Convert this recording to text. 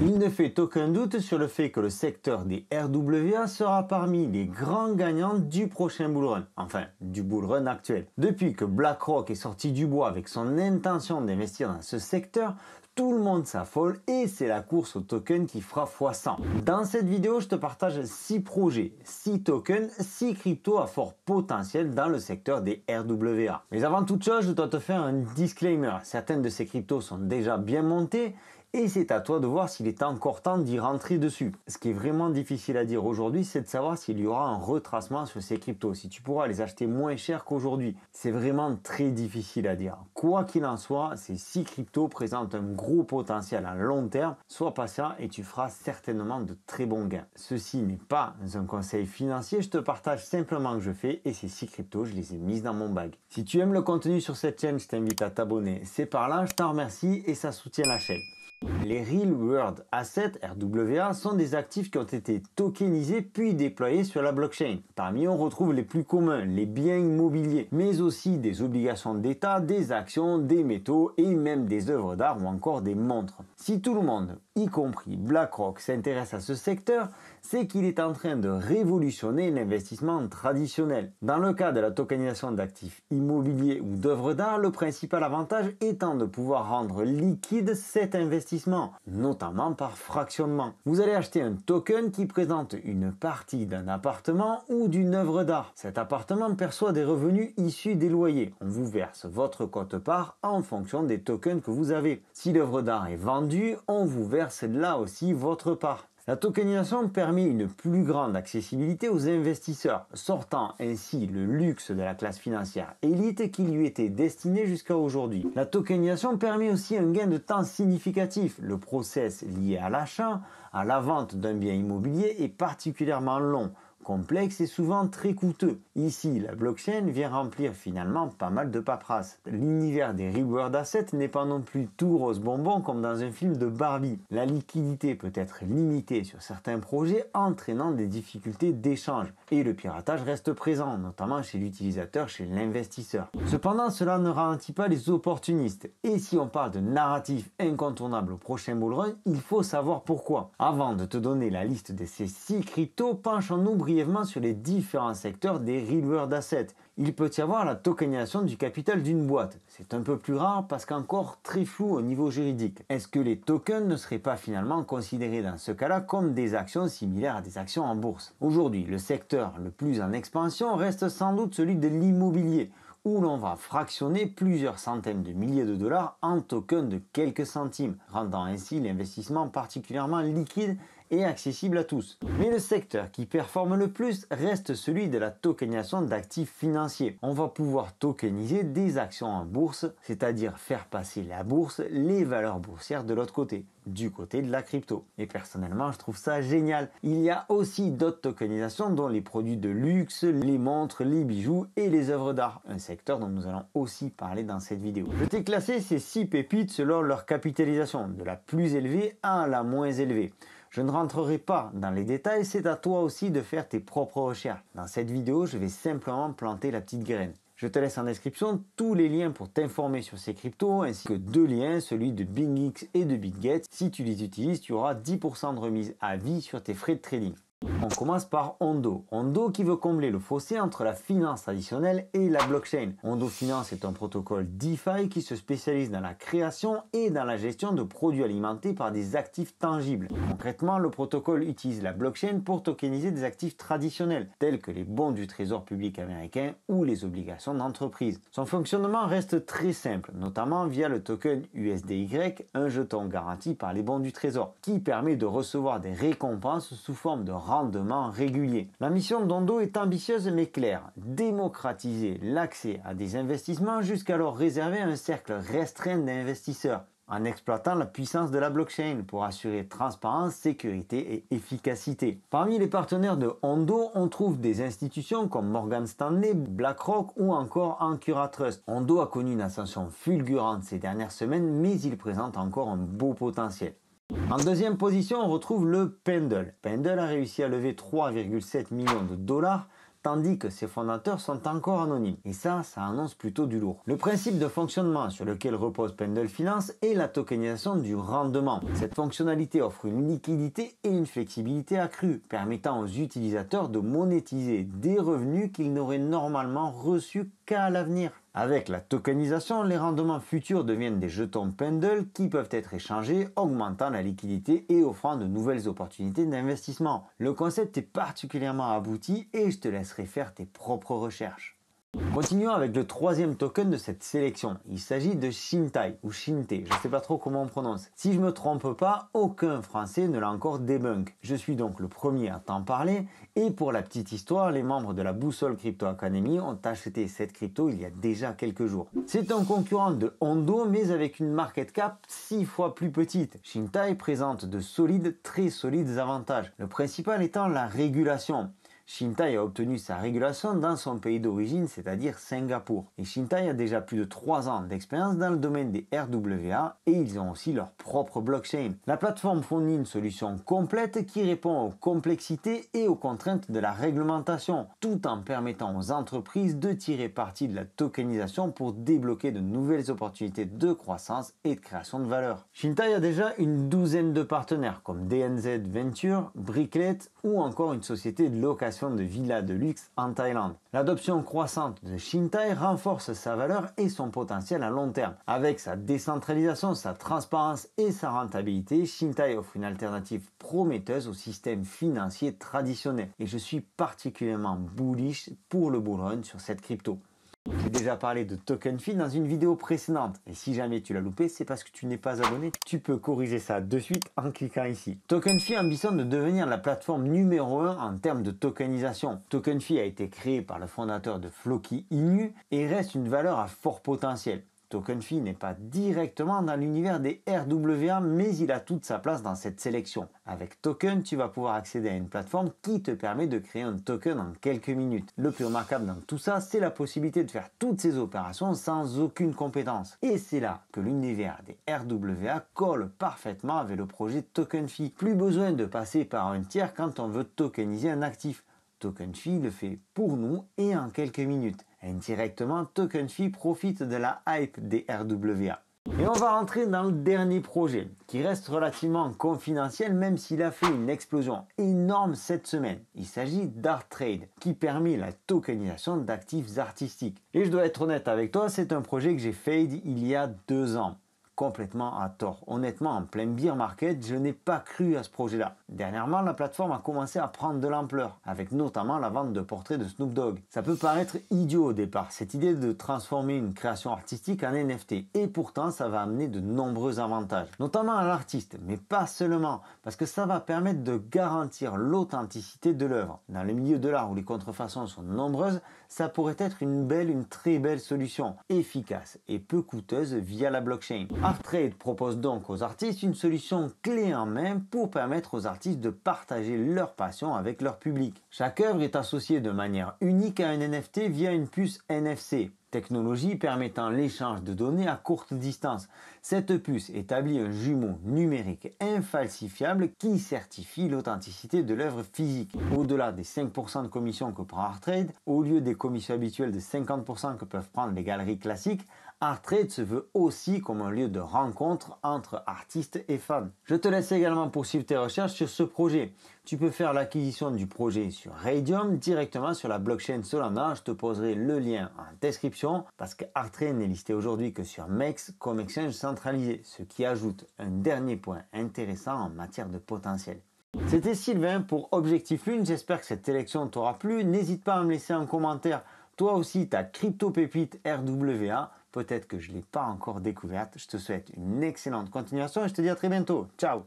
Il ne fait aucun doute sur le fait que le secteur des RWA sera parmi les grands gagnants du prochain bull run, enfin du bull run actuel. Depuis que BlackRock est sorti du bois avec son intention d'investir dans ce secteur, tout le monde s'affole et c'est la course au token qui fera x100. Dans cette vidéo, je te partage 6 projets, 6 tokens, 6 cryptos à fort potentiel dans le secteur des RWA. Mais avant toute chose, je dois te faire un disclaimer. Certaines de ces cryptos sont déjà bien montées et c'est à toi de voir s'il est encore temps d'y rentrer dessus. Ce qui est vraiment difficile à dire aujourd'hui, c'est de savoir s'il y aura un retracement sur ces cryptos, si tu pourras les acheter moins cher qu'aujourd'hui. C'est vraiment très difficile à dire. Quoi qu'il en soit, ces 6 cryptos présentent un gros potentiel à long terme. Sois patient et tu feras certainement de très bons gains. Ceci n'est pas un conseil financier, je te partage simplement ce que je fais et ces 6 cryptos, je les ai mises dans mon bag. Si tu aimes le contenu sur cette chaîne, je t'invite à t'abonner. C'est par là, je t'en remercie et ça soutient la chaîne. Les Real World Assets RWA sont des actifs qui ont été tokenisés puis déployés sur la blockchain. Parmi eux, on retrouve les plus communs, les biens immobiliers, mais aussi des obligations d'État, des actions, des métaux et même des œuvres d'art ou encore des montres. Si tout le monde, y compris BlackRock, s'intéresse à ce secteur, c'est qu'il est en train de révolutionner l'investissement traditionnel. Dans le cas de la tokenisation d'actifs immobiliers ou d'œuvres d'art, le principal avantage étant de pouvoir rendre liquide cet investissement, notamment par fractionnement. Vous allez acheter un token qui présente une partie d'un appartement ou d'une œuvre d'art. Cet appartement perçoit des revenus issus des loyers. On vous verse votre quote-part en fonction des tokens que vous avez. Si l'œuvre d'art est vendue, on vous verse là aussi votre part. La tokenisation permet une plus grande accessibilité aux investisseurs, sortant ainsi le luxe de la classe financière élite qui lui était destiné jusqu'à aujourd'hui. La tokenisation permet aussi un gain de temps significatif. Le process lié à l'achat, à la vente d'un bien immobilier est particulièrement long, complexe et souvent très coûteux. Ici, la blockchain vient remplir finalement pas mal de paperasse. L'univers des Real World Assets n'est pas non plus tout rose bonbon comme dans un film de Barbie. La liquidité peut être limitée sur certains projets, entraînant des difficultés d'échange. Et le piratage reste présent, notamment chez l'utilisateur, chez l'investisseur. Cependant, cela ne ralentit pas les opportunistes. Et si on parle de narratif incontournable au prochain bull run, il faut savoir pourquoi. Avant de te donner la liste de ces 6 cryptos, penchons-nous brièvement sur les différents secteurs des Real World Assets. Il peut y avoir la tokenisation du capital d'une boîte. C'est un peu plus rare parce qu'encore très flou au niveau juridique. Est-ce que les tokens ne seraient pas finalement considérés dans ce cas-là comme des actions similaires à des actions en bourse? Aujourd'hui, le secteur le plus en expansion reste sans doute celui de l'immobilier, où l'on va fractionner plusieurs centaines de milliers de dollars en tokens de quelques centimes, rendant ainsi l'investissement particulièrement liquide et accessible à tous. Mais le secteur qui performe le plus reste celui de la tokenisation d'actifs financiers. On va pouvoir tokeniser des actions en bourse, c'est-à-dire faire passer la bourse, les valeurs boursières de l'autre côté, du côté de la crypto. Et personnellement, je trouve ça génial. Il y a aussi d'autres tokenisations dont les produits de luxe, les montres, les bijoux et les œuvres d'art, un secteur dont nous allons aussi parler dans cette vidéo. Je t'ai classé ces 6 pépites selon leur capitalisation, de la plus élevée à la moins élevée. Je ne rentrerai pas dans les détails, c'est à toi aussi de faire tes propres recherches. Dans cette vidéo, je vais simplement planter la petite graine. Je te laisse en description tous les liens pour t'informer sur ces cryptos, ainsi que 2 liens, celui de BingX et de BitGet. Si tu les utilises, tu auras 10% de remise à vie sur tes frais de trading. On commence par Ondo. Ondo qui veut combler le fossé entre la finance traditionnelle et la blockchain. Ondo Finance est un protocole DeFi qui se spécialise dans la création et dans la gestion de produits alimentés par des actifs tangibles. Concrètement, le protocole utilise la blockchain pour tokeniser des actifs traditionnels, tels que les bons du trésor public américain ou les obligations d'entreprise. Son fonctionnement reste très simple, notamment via le token USDY, un jeton garanti par les bons du trésor, qui permet de recevoir des récompenses sous forme de rendement régulier. La mission d'Ondo est ambitieuse mais claire, démocratiser l'accès à des investissements jusqu'alors réservé à un cercle restreint d'investisseurs, en exploitant la puissance de la blockchain pour assurer transparence, sécurité et efficacité. Parmi les partenaires de Ondo, on trouve des institutions comme Morgan Stanley, BlackRock ou encore Ancura Trust. Ondo a connu une ascension fulgurante ces dernières semaines, mais il présente encore un beau potentiel. En deuxième position, on retrouve le Pendle. Pendle a réussi à lever 3,7 millions de dollars, tandis que ses fondateurs sont encore anonymes. Et ça annonce plutôt du lourd. Le principe de fonctionnement sur lequel repose Pendle Finance est la tokenisation du rendement. Cette fonctionnalité offre une liquidité et une flexibilité accrues, permettant aux utilisateurs de monétiser des revenus qu'ils n'auraient normalement reçus qu'à l'avenir. Avec la tokenisation, les rendements futurs deviennent des jetons Pendle qui peuvent être échangés, augmentant la liquidité et offrant de nouvelles opportunités d'investissement. Le concept est particulièrement abouti et je te laisserai faire tes propres recherches. Continuons avec le troisième token de cette sélection. Il s'agit de Shintai ou Shinte, je ne sais pas trop comment on prononce. Si je ne me trompe pas, aucun Français ne l'a encore débunk. Je suis donc le premier à t'en parler et pour la petite histoire, les membres de la Boussole Crypto Academy ont acheté cette crypto il y a déjà quelques jours. C'est un concurrent de Hondo mais avec une market cap 6 fois plus petite. Shintai présente de très solides avantages. Le principal étant la régulation. Shintai a obtenu sa régulation dans son pays d'origine, c'est-à-dire Singapour. Et Shintai a déjà plus de 3 ans d'expérience dans le domaine des RWA et ils ont aussi leur propre blockchain. La plateforme fournit une solution complète qui répond aux complexités et aux contraintes de la réglementation, tout en permettant aux entreprises de tirer parti de la tokenisation pour débloquer de nouvelles opportunités de croissance et de création de valeur. Shintai a déjà une douzaine de partenaires comme DNZ Venture, Bricklet ou encore une société de location de villas de luxe en Thaïlande. L'adoption croissante de Shintai renforce sa valeur et son potentiel à long terme. Avec sa décentralisation, sa transparence et sa rentabilité, Shintai offre une alternative prometteuse au système financier traditionnel. Et je suis particulièrement bullish pour le bull run sur cette crypto. J'ai déjà parlé de TokenFi dans une vidéo précédente et si jamais tu l'as loupé, c'est parce que tu n'es pas abonné. Tu peux corriger ça de suite en cliquant ici. TokenFi ambitionne de devenir la plateforme numéro 1 en termes de tokenisation. TokenFi a été créé par le fondateur de Floki Inu et reste une valeur à fort potentiel. TokenFi n'est pas directement dans l'univers des RWA, mais il a toute sa place dans cette sélection. Avec Token, tu vas pouvoir accéder à une plateforme qui te permet de créer un token en quelques minutes. Le plus remarquable dans tout ça, c'est la possibilité de faire toutes ces opérations sans aucune compétence. Et c'est là que l'univers des RWA colle parfaitement avec le projet TokenFi. Plus besoin de passer par un tiers quand on veut tokeniser un actif. TokenFi le fait pour nous et en quelques minutes. Indirectement, TokenFi profite de la hype des RWA. Et on va rentrer dans le dernier projet, qui reste relativement confidentiel même s'il a fait une explosion énorme cette semaine. Il s'agit d'ArtTrade, qui permet la tokenisation d'actifs artistiques. Et je dois être honnête avec toi, c'est un projet que j'ai fade il y a 2 ans. Complètement à tort. Honnêtement, en plein bear market, je n'ai pas cru à ce projet-là. Dernièrement, la plateforme a commencé à prendre de l'ampleur, avec notamment la vente de portraits de Snoop Dogg. Ça peut paraître idiot au départ, cette idée de transformer une création artistique en NFT, et pourtant ça va amener de nombreux avantages, notamment à l'artiste, mais pas seulement, parce que ça va permettre de garantir l'authenticité de l'œuvre. Dans le milieu de l'art où les contrefaçons sont nombreuses, ça pourrait être une très belle solution, efficace et peu coûteuse via la blockchain. ArtTrade propose donc aux artistes une solution clé en main pour permettre aux artistes de partager leur passion avec leur public. Chaque œuvre est associée de manière unique à un NFT via une puce NFC. Technologie permettant l'échange de données à courte distance. Cette puce établit un jumeau numérique infalsifiable qui certifie l'authenticité de l'œuvre physique. Au-delà des 5% de commission que prend ArtTrade, au lieu des commissions habituelles de 50% que peuvent prendre les galeries classiques, ArtTrade se veut aussi comme un lieu de rencontre entre artistes et fans. Je te laisse également poursuivre tes recherches sur ce projet. Tu peux faire l'acquisition du projet sur Raydium directement sur la blockchain Solana. Je te poserai le lien en description parce que ArtTrade n'est listé aujourd'hui que sur MEX comme exchange centralisé, ce qui ajoute un dernier point intéressant en matière de potentiel. C'était Sylvain pour Objectif Lune. J'espère que cette sélection t'aura plu. N'hésite pas à me laisser un commentaire. Toi aussi, ta crypto pépite RWA. Peut-être que je ne l'ai pas encore découverte. Je te souhaite une excellente continuation et je te dis à très bientôt. Ciao!